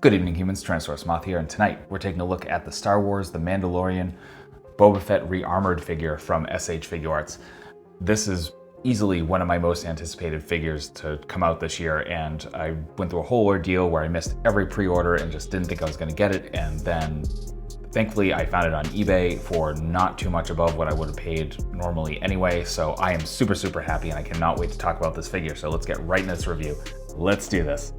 Good evening, humans. Tyrannosaurusmoth here, and tonight we're taking a look at the Star Wars The Mandalorian Boba Fett re-armored figure from SH Figuarts. This is easily one of my most anticipated figures to come out this year, and I went through a whole ordeal where I missed every pre-order and just didn't think I was going to get it, and then thankfully I found it on eBay for not too much above what I would have paid normally anyway, so I am super happy and I cannot wait to talk about this figure. So let's get right into this review. Let's do this.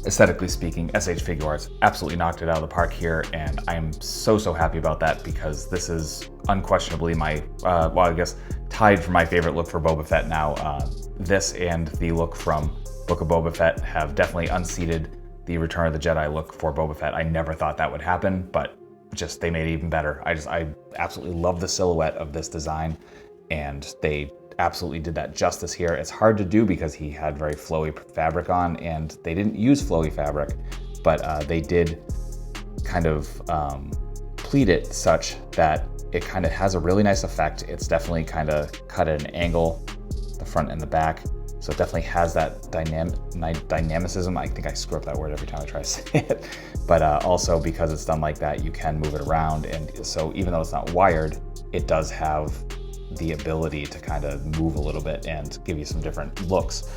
Aesthetically speaking, SH Figuarts absolutely knocked it out of the park here, and I am so happy about that because this is unquestionably my, well, I guess tied for my favorite look for Boba Fett now. This and the look from Book of Boba Fett have definitely unseated the Return of the Jedi look for Boba Fett. I never thought that would happen, but just they made it even better. I absolutely love the silhouette of this design, and they absolutely did that justice here. It's hard to do because he had very flowy fabric on, and they didn't use flowy fabric, but they did kind of pleat it such that it kind of has a really nice effect. It's definitely kind of cut at an angle, the front and the back, so it definitely has that dynamicism. I think I screw up that word every time I try to say it, but also because it's done like that, you can move it around, and so even though it's not wired, it does have the ability to kind of move a little bit and give you some different looks.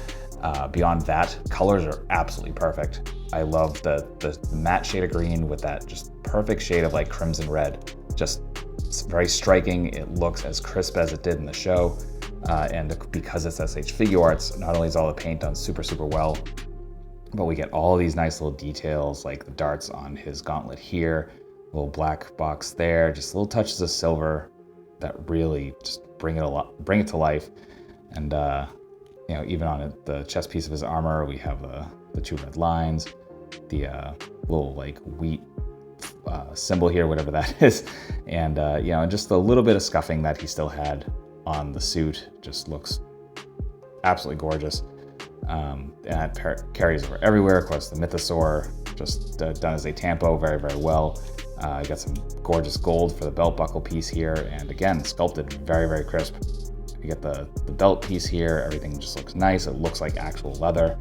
Beyond that, colors are absolutely perfect. I love the matte shade of green with that just perfect shade of like crimson red. Just very striking. It looks as crisp as it did in the show. And because it's SH Figuarts, not only is all the paint done super well, but we get all these nice little details like the darts on his gauntlet here, little black box there, just little touches of silver that really just bring it to life. And you know, even on the chest piece of his armor, we have the two red lines, the little like wheat symbol here, whatever that is, and you know, and just a little bit of scuffing that he still had on the suit just looks absolutely gorgeous. And it carries over everywhere. Of course, the mythosaur just done as a tampo very well. You got some gorgeous gold for the belt buckle piece here, and again, sculpted very crisp. You get the belt piece here, everything just looks nice. It looks like actual leather.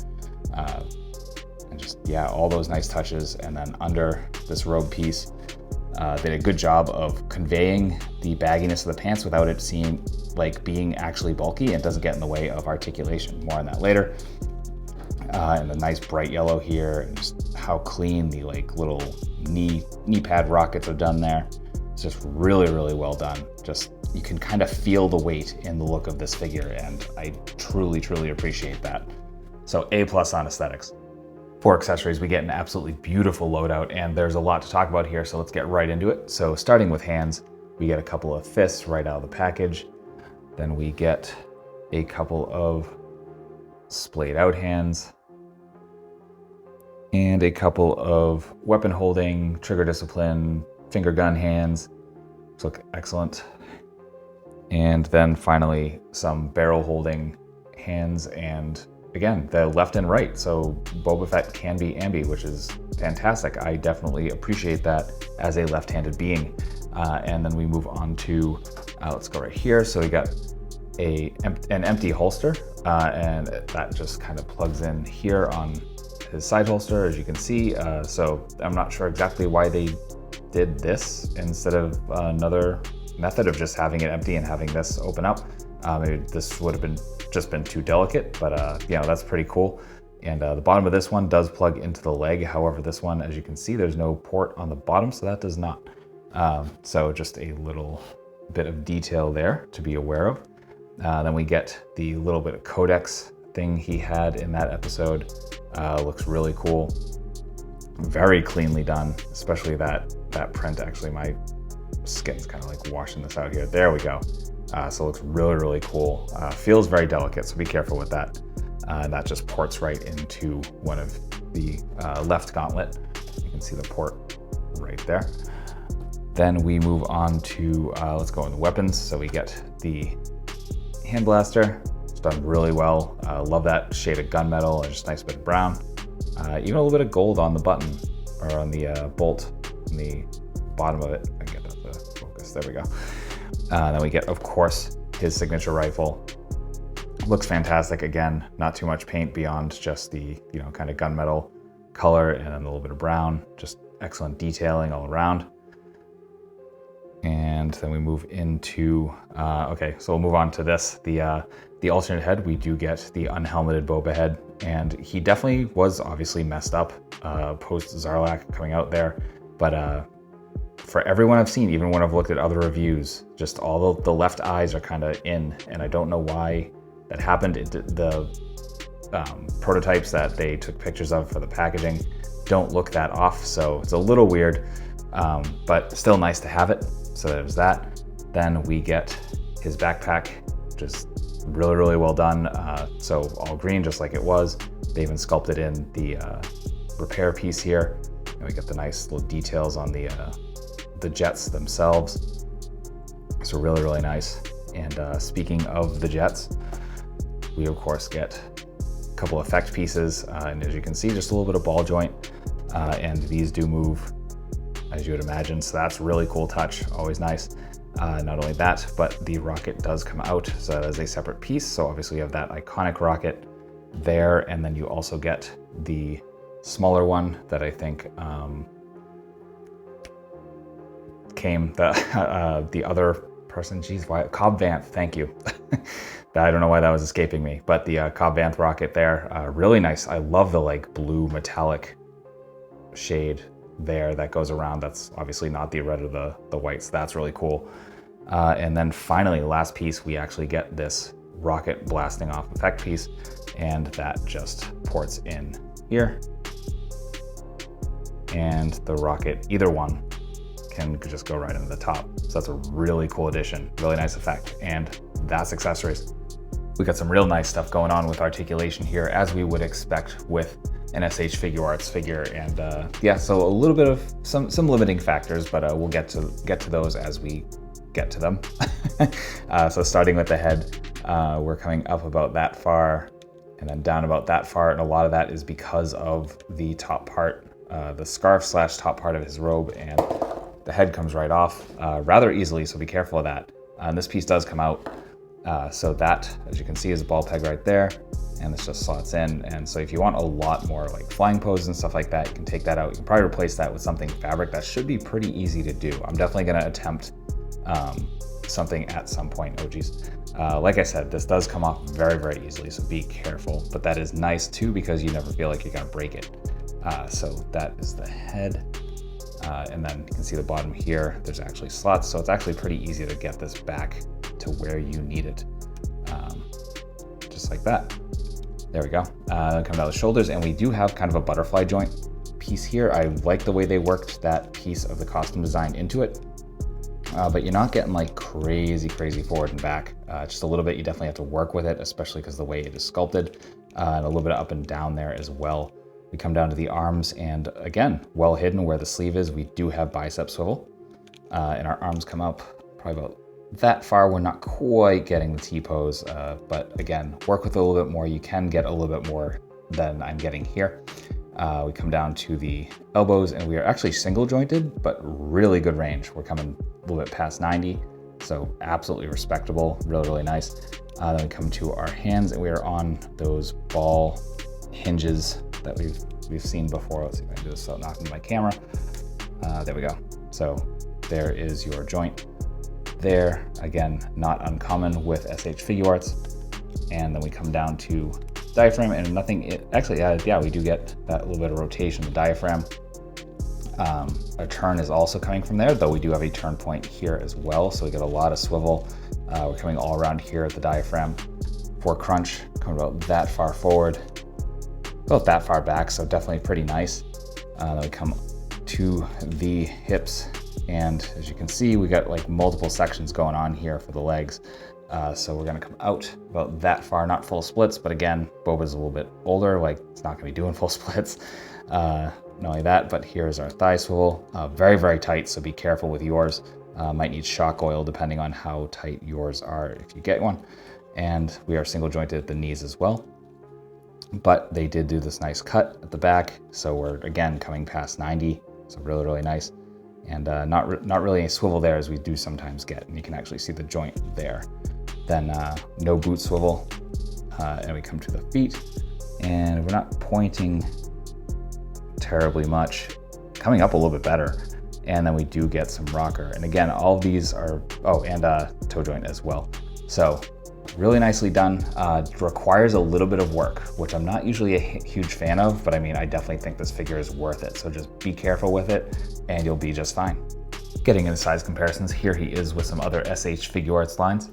And just, yeah, all those nice touches. And then under this robe piece, they did a good job of conveying the bagginess of the pants without it seeming like being actually bulky, and doesn't get in the way of articulation. More on that later. And the nice bright yellow here, and just how clean the like little knee pad rockets are done there. It's just really well done. Just, you can kind of feel the weight in the look of this figure, and I truly appreciate that. So A+ on aesthetics. For accessories, we get an absolutely beautiful loadout, and there's a lot to talk about here, so let's get right into it. So starting with hands, we get a couple of fists right out of the package. Then we get a couple of splayed out hands, and a couple of weapon holding, trigger discipline, finger gun hands. Those look excellent. And then finally, some barrel holding hands, and again, the left and right. So Boba Fett can be ambi, which is fantastic. I definitely appreciate that as a left-handed being. And then we move on to, let's go right here. So we got an empty holster, and that just kind of plugs in here on his side holster, as you can see. So I'm not sure exactly why they did this instead of another method of just having it empty and having this open up. Maybe this would have just been too delicate, but you know, that's pretty cool. And the bottom of this one does plug into the leg. However, this one, as you can see, there's no port on the bottom, so that does not. So just a little bit of detail there to be aware of. Then we get the little bit of codex thing he had in that episode. Looks really cool. Very cleanly done, especially that print. Actually, my skin's kind of like washing this out here. There we go. So it looks really cool. Feels very delicate, so be careful with that. And that just ports right into one of the left gauntlet. You can see the port right there. Then we move on to, let's go into weapons. So we get the hand blaster. It's done really well. Love that shade of gunmetal, and just a nice bit of brown. Even a little bit of gold on the button, or on the bolt on the bottom of it. I can get that to focus. There we go. Then we get, of course, his signature rifle. Looks fantastic. Again, not too much paint beyond just the, you know, kind of gunmetal color and then a little bit of brown, just excellent detailing all around. And then we move into, okay, so we'll move on to this. The alternate head, we do get the unhelmeted Boba head, and he definitely was obviously messed up post Zarlak coming out there. But for everyone I've seen, even when I've looked at other reviews, just all the left eyes are kind of in, and I don't know why that happened. The prototypes that they took pictures of for the packaging don't look that off, so it's a little weird, but still nice to have it. So there's that. Then we get his backpack, just really, really well done. So all green, just like it was. They even sculpted in the repair piece here. And we get the nice little details on the jets themselves. So really, really nice. And speaking of the jets, we of course get a couple effect pieces. And as you can see, just a little bit of ball joint. And these do move, as you would imagine. So that's a really cool touch, always nice. Not only that, but the rocket does come out, so that is a separate piece. So obviously you have that iconic rocket there, and then you also get the smaller one that I think came, the other person, geez, why, Cobb Vanth, thank you. I don't know why that was escaping me, but the Cobb Vanth rocket there, really nice. I love the like blue metallic shade there that goes around. That's obviously not the red or the white, so that's really cool. And then finally, last piece, we actually get this rocket blasting off effect piece, and that just ports in here. And the rocket, either one, can just go right into the top. So that's a really cool addition, really nice effect, and that's accessories. We got some real nice stuff going on with articulation here, as we would expect with an SH Figuarts figure, and yeah, so a little bit of some limiting factors, but we'll get to those as we get to them. So starting with the head, we're coming up about that far and then down about that far, and a lot of that is because of the top part, the scarf / top part of his robe, and the head comes right off rather easily, so be careful of that. And this piece does come out, so that, as you can see, is a ball peg right there, and this just slots in. And so if you want a lot more like flying poses and stuff like that, you can take that out. You can probably replace that with something fabric. That should be pretty easy to do. I'm definitely gonna attempt something at some point. Oh geez. Like I said, this does come off very, very easily, so be careful. But that is nice too, because you never feel like you're gonna break it. So that is the head. And then you can see the bottom here, there's actually slots. So it's actually pretty easy to get this back to where you need it. Just like that. There we go. Then come down the shoulders, and we do have kind of a butterfly joint piece here. I like the way they worked that piece of the costume design into it. But you're not getting like crazy forward and back. Just a little bit, you definitely have to work with it, especially because the way it is sculpted, and a little bit up and down there as well. We come down to the arms, and again, well hidden where the sleeve is, we do have bicep swivel. And our arms come up probably about that far. We're not quite getting the T-pose, but again, work with it a little bit more. You can get a little bit more than I'm getting here. We come down to the elbows, and we are actually single jointed, but really good range. We're coming a little bit past 90, so absolutely respectable, really, really nice. Then we come to our hands, and we are on those ball hinges that we've seen before. Let's see if I can do this without knocking my camera. There we go. So there is your joint there. Again, not uncommon with SH Figuarts. And then we come down to diaphragm, and nothing, actually, yeah, we do get that little bit of rotation, the diaphragm. Our turn is also coming from there, though we do have a turn point here as well. So we get a lot of swivel. We're coming all around here at the diaphragm. For crunch, coming about that far forward, about that far back, so definitely pretty nice. Then we come to the hips, and as you can see, we got like multiple sections going on here for the legs. So we're gonna come out about that far, not full splits, but again, Boba's a little bit older, like it's not gonna be doing full splits. Not only that, but here's our thigh swivel. Very, very tight, so be careful with yours. Might need shock oil depending on how tight yours are if you get one. And we are single jointed at the knees as well. But they did do this nice cut at the back, so we're again coming past 90, so really, really nice. And not really a swivel there as we do sometimes get, and you can actually see the joint there. Then no boot swivel, and we come to the feet, and we're not pointing terribly much. Coming up a little bit better. And then we do get some rocker. And again, all of these are, oh, and toe joint as well. So really nicely done. Requires a little bit of work, which I'm not usually a huge fan of, but I mean, I definitely think this figure is worth it. So just be careful with it and you'll be just fine. Getting into size comparisons, here he is with some other SH Figuarts lines.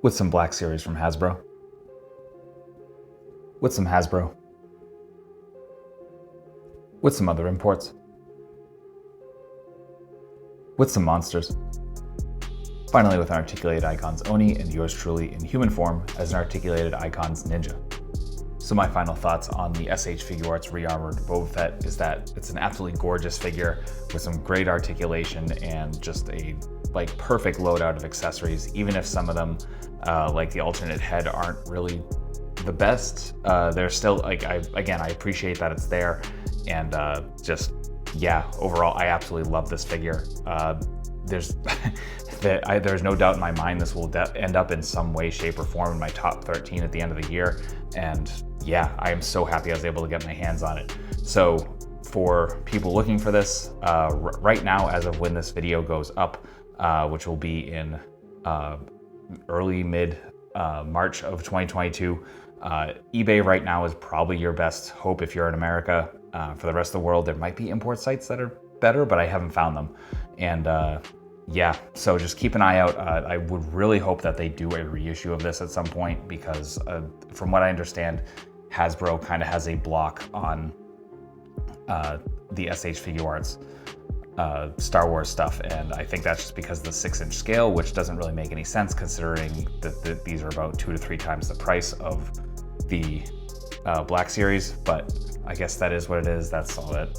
With some Black Series from Hasbro. With some Hasbro. With some other imports. With some monsters. Finally, with an articulated Icons Oni and yours truly in human form as an articulated Icons Ninja. So my final thoughts on the SH Figuarts Rearmored Boba Fett is that it's an absolutely gorgeous figure with some great articulation and just a perfect loadout of accessories, even if some of them, like the alternate head, aren't really the best. They're still, I appreciate that it's there, and overall, I absolutely love this figure. There's no doubt in my mind this will end up in some way, shape, or form in my top 13 at the end of the year, and yeah, I am so happy I was able to get my hands on it. So for people looking for this, right now, as of when this video goes up, which will be in early mid March of 2022, eBay right now is probably your best hope if you're in America. For the rest of the world, there might be import sites that are better, but I haven't found them. And so just keep an eye out. I would really hope that they do a reissue of this at some point, because from what I understand, Hasbro kind of has a block on the SH Figuarts Star Wars stuff, and I think that's just because of the 6-inch scale, which doesn't really make any sense considering that these are about 2 to 3 times the price of the Black Series, but I guess that is what it is. That's all that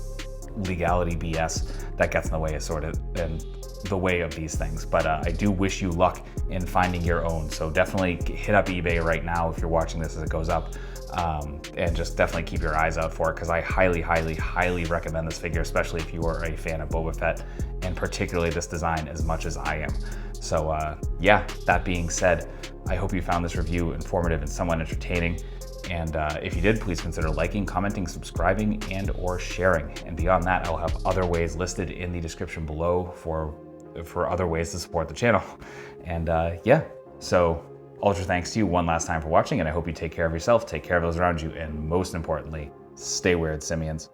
legality BS that gets in the way of the way of these things. But I do wish you luck in finding your own. So definitely hit up eBay right now if you're watching this as it goes up, and just definitely keep your eyes out for it, because I highly, highly, highly recommend this figure, especially if you are a fan of Boba Fett, and particularly this design as much as I am. So that being said, I hope you found this review informative and somewhat entertaining. And if you did, please consider liking, commenting, subscribing, and or sharing. And beyond that, I'll have other ways listed in the description below for other ways to support the channel. And so ultra thanks to you one last time for watching, and I hope you take care of yourself, take care of those around you, and most importantly, stay weird, simians.